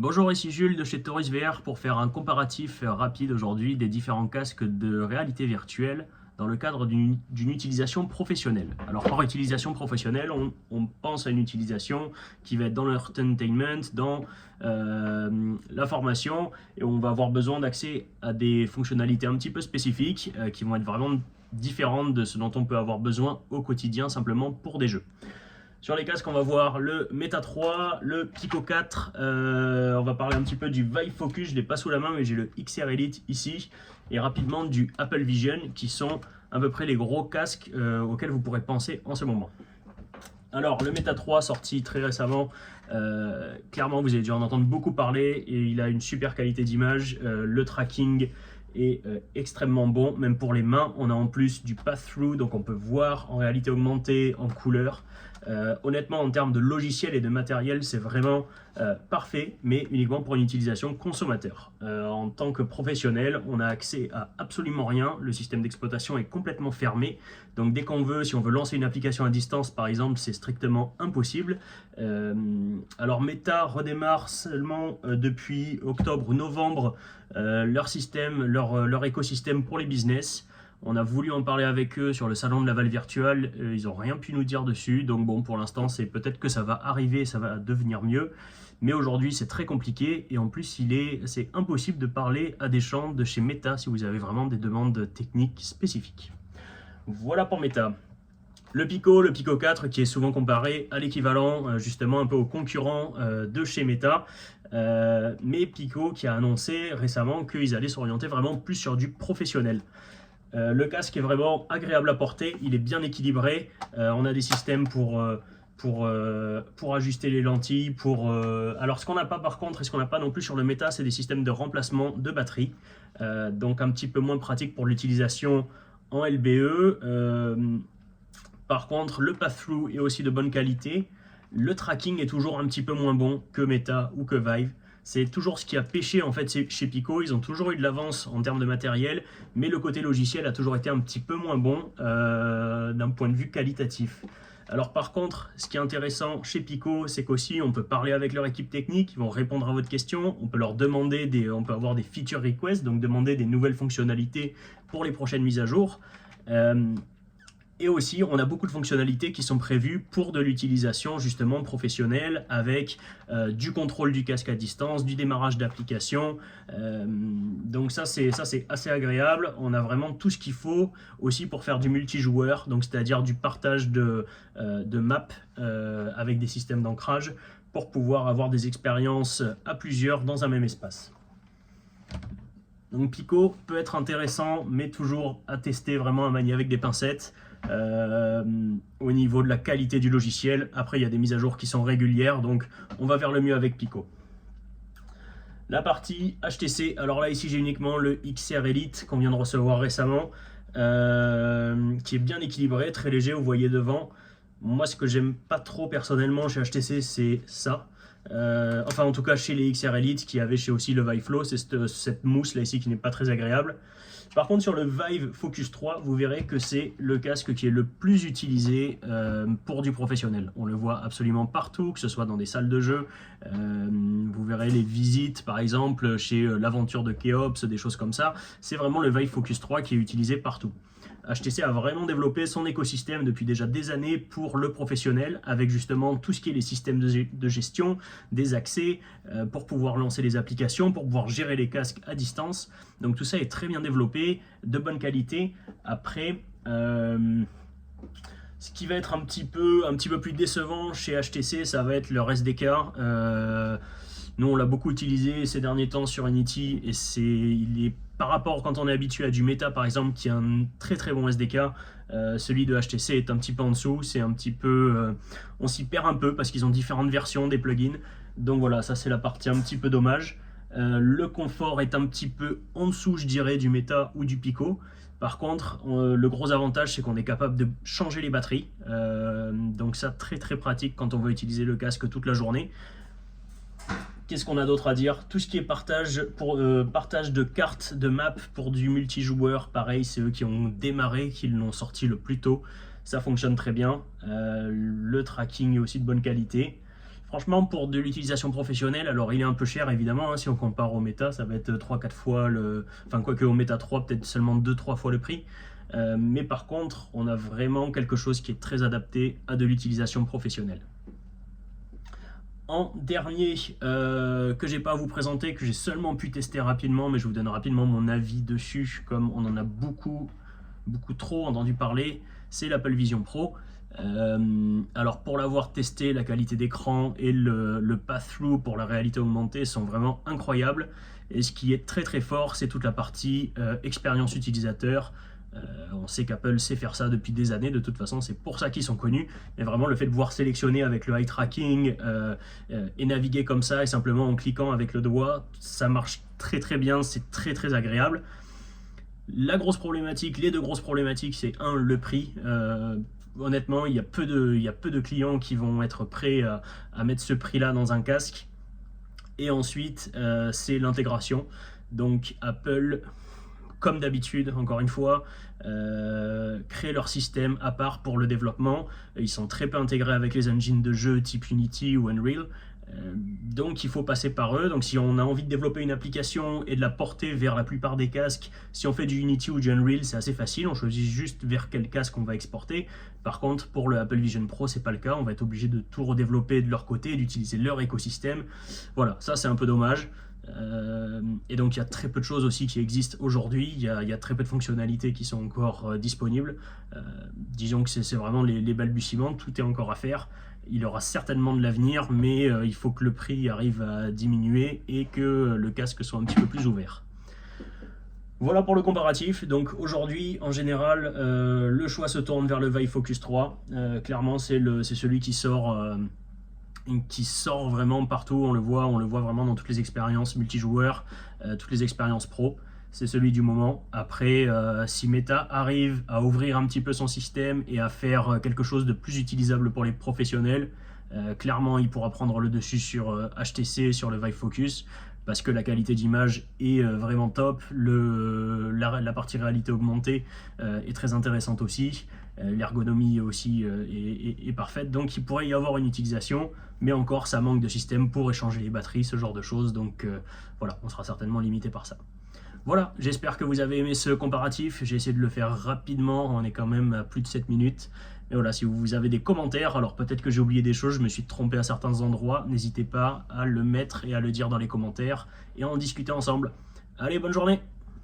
Bonjour, ici Jules de chez Taurus VR pour faire un comparatif rapide aujourd'hui des différents casques de réalité virtuelle dans le cadre d'une utilisation professionnelle. Alors par utilisation professionnelle, on pense à une utilisation qui va être dans l'entertainment, dans la formation, et on va avoir besoin d'accès à des fonctionnalités un petit peu spécifiques qui vont être vraiment différentes de ce dont on peut avoir besoin au quotidien simplement pour des jeux. Sur les casques, on va voir le Meta 3, le Pico 4, on va parler un petit peu du Vive Focus, je ne l'ai pas sous la main mais j'ai le XR Elite ici, et rapidement du Apple Vision qui sont à peu près les gros casques auxquels vous pourrez penser en ce moment. Alors le Meta 3 sorti très récemment, clairement vous avez dû en entendre beaucoup parler et il a une super qualité d'image, le tracking est extrêmement bon, même pour les mains. On a en plus du pass-through, donc on peut voir en réalité augmentée, en couleur. Honnêtement, en termes de logiciel et de matériel, c'est vraiment parfait, mais uniquement pour une utilisation consommateur. En tant que professionnel, on a accès à absolument rien. Le système d'exploitation est complètement fermé. Donc dès qu'on veut, si on veut lancer une application à distance, par exemple, c'est strictement impossible. Alors Meta redémarre seulement depuis octobre ou novembre leur système, leur écosystème pour les business. On a voulu en parler avec eux sur le salon de Laval Virtual, ils n'ont rien pu nous dire dessus, donc bon, pour l'instant, c'est peut-être que ça va arriver, ça va devenir mieux, mais aujourd'hui, c'est très compliqué, et en plus, c'est impossible de parler à des gens de chez Meta si vous avez vraiment des demandes techniques spécifiques. Voilà pour Meta. Le Pico 4 qui est souvent comparé à l'équivalent, justement un peu au concurrent de chez Meta, mais Pico qui a annoncé récemment qu'ils allaient s'orienter vraiment plus sur du professionnel. Le casque est vraiment agréable à porter, il est bien équilibré, on a des systèmes pour ajuster les lentilles, alors ce qu'on n'a pas par contre et ce qu'on n'a pas non plus sur le Meta, c'est des systèmes de remplacement de batterie, donc un petit peu moins pratique pour l'utilisation en LBE. Par contre, le pass-through est aussi de bonne qualité, le tracking est toujours un petit peu moins bon que Meta ou que Vive. C'est toujours ce qui a pêché en fait chez Pico, ils ont toujours eu de l'avance en termes de matériel, mais le côté logiciel a toujours été un petit peu moins bon d'un point de vue qualitatif. Alors par contre, ce qui est intéressant chez Pico, c'est qu'aussi on peut parler avec leur équipe technique, ils vont répondre à votre question, on peut leur demander on peut avoir des feature requests, donc demander des nouvelles fonctionnalités pour les prochaines mises à jour. Et aussi, on a beaucoup de fonctionnalités qui sont prévues pour de l'utilisation justement professionnelle avec du contrôle du casque à distance, du démarrage d'application. Donc ça c'est assez agréable. On a vraiment tout ce qu'il faut aussi pour faire du multijoueur, donc c'est-à-dire du partage de maps avec des systèmes d'ancrage pour pouvoir avoir des expériences à plusieurs dans un même espace. Donc Pico peut être intéressant, mais toujours à tester, vraiment à manier avec des pincettes. Au niveau de la qualité du logiciel, après il y a des mises à jour qui sont régulières, donc on va vers le mieux avec Pico. La partie HTC, alors là ici j'ai uniquement le XR Elite qu'on vient de recevoir récemment, qui est bien équilibré, très léger, vous voyez devant. Moi ce que j'aime pas trop personnellement chez HTC, c'est ça. Enfin en tout cas chez les XR Elite qui avaient chez aussi le Vive Flow, c'est cette mousse là ici qui n'est pas très agréable. Par contre sur le Vive Focus 3, vous verrez que c'est le casque qui est le plus utilisé pour du professionnel. On le voit absolument partout, que ce soit dans des salles de jeu, vous verrez les visites par exemple chez l'aventure de Keops, des choses comme ça. C'est vraiment le Vive Focus 3 qui est utilisé partout. HTC a vraiment développé son écosystème depuis déjà des années pour le professionnel, avec justement tout ce qui est les systèmes de gestion, des accès, pour pouvoir lancer les applications, pour pouvoir gérer les casques à distance. Donc tout ça est très bien développé, de bonne qualité. Après, ce qui va être un petit peu plus décevant chez HTC, ça va être leur SDK. Nous, on l'a beaucoup utilisé ces derniers temps sur Unity et il est par rapport quand on est habitué à du Meta par exemple qui a un très très bon SDK, celui de HTC est un petit peu en dessous, c'est un petit peu, on s'y perd un peu parce qu'ils ont différentes versions des plugins. Donc voilà, ça c'est la partie un petit peu dommage. Le confort est un petit peu en dessous, je dirais, du Meta ou du Pico. Par contre, le gros avantage, c'est qu'on est capable de changer les batteries. Donc ça, très très pratique quand on veut utiliser le casque toute la journée. Qu'est-ce qu'on a d'autre à dire? Tout ce qui est partage de cartes, de maps pour du multijoueur, pareil, c'est eux qui ont démarré, qui l'ont sorti le plus tôt. Ça fonctionne très bien. Le tracking est aussi de bonne qualité. Franchement, pour de l'utilisation professionnelle, alors il est un peu cher évidemment, hein, si on compare au Meta, ça va être 3-4 fois le... Enfin, quoique au Meta 3, peut-être seulement 2-3 fois le prix. Mais par contre, on a vraiment quelque chose qui est très adapté à de l'utilisation professionnelle. En dernier, que j'ai pas à vous présenter, que j'ai seulement pu tester rapidement, mais je vous donne rapidement mon avis dessus, comme on en a beaucoup trop entendu parler, c'est l'Apple Vision Pro. Alors pour l'avoir testé, la qualité d'écran et le pass-through pour la réalité augmentée sont vraiment incroyables. Et ce qui est très fort, c'est toute la partie expérience utilisateur. On sait qu'Apple sait faire ça depuis des années, de toute façon c'est pour ça qu'ils sont connus, mais vraiment le fait de pouvoir sélectionner avec le eye tracking et naviguer comme ça et simplement en cliquant avec le doigt, ça marche très bien, c'est très agréable. La grosse problématique, les deux grosses problématiques, c'est un, le prix. Honnêtement, il y a peu de clients qui vont être prêts à mettre ce prix-là dans un casque. Et ensuite, c'est l'intégration. Donc Apple, comme d'habitude, encore une fois, créent leur système à part pour le développement. Ils sont très peu intégrés avec les engines de jeu type Unity ou Unreal. Donc il faut passer par eux. Donc si on a envie de développer une application et de la porter vers la plupart des casques, si on fait du Unity ou du Unreal, c'est assez facile, on choisit juste vers quel casque on va exporter. Par contre, pour le Apple Vision Pro, c'est pas le cas, on va être obligé de tout redévelopper de leur côté, d'utiliser leur écosystème. Voilà, ça c'est un peu dommage. Et donc il y a très peu de choses aussi qui existent aujourd'hui, il y a très peu de fonctionnalités qui sont encore disponibles. Disons que c'est vraiment les balbutiements, tout est encore à faire. Il aura certainement de l'avenir, mais il faut que le prix arrive à diminuer et que le casque soit un petit peu plus ouvert. Voilà pour le comparatif. Donc aujourd'hui, en général, le choix se tourne vers le Vive Focus 3. Clairement, c'est celui qui sort vraiment partout. On le voit vraiment dans toutes les expériences multijoueurs, toutes les expériences pro. C'est celui du moment. Après, si Meta arrive à ouvrir un petit peu son système et à faire quelque chose de plus utilisable pour les professionnels, clairement, il pourra prendre le dessus sur HTC, sur le Vive Focus, parce que la qualité d'image est vraiment top. La partie réalité augmentée est très intéressante aussi. L'ergonomie aussi est parfaite. Donc, il pourrait y avoir une utilisation, mais encore, ça manque de système pour échanger les batteries, ce genre de choses. Donc, voilà, on sera certainement limité par ça. Voilà, j'espère que vous avez aimé ce comparatif. J'ai essayé de le faire rapidement, on est quand même à plus de 7 minutes. Mais voilà, si vous avez des commentaires, alors peut-être que j'ai oublié des choses, je me suis trompé à certains endroits, n'hésitez pas à le mettre et à le dire dans les commentaires et à en discuter ensemble. Allez, bonne journée!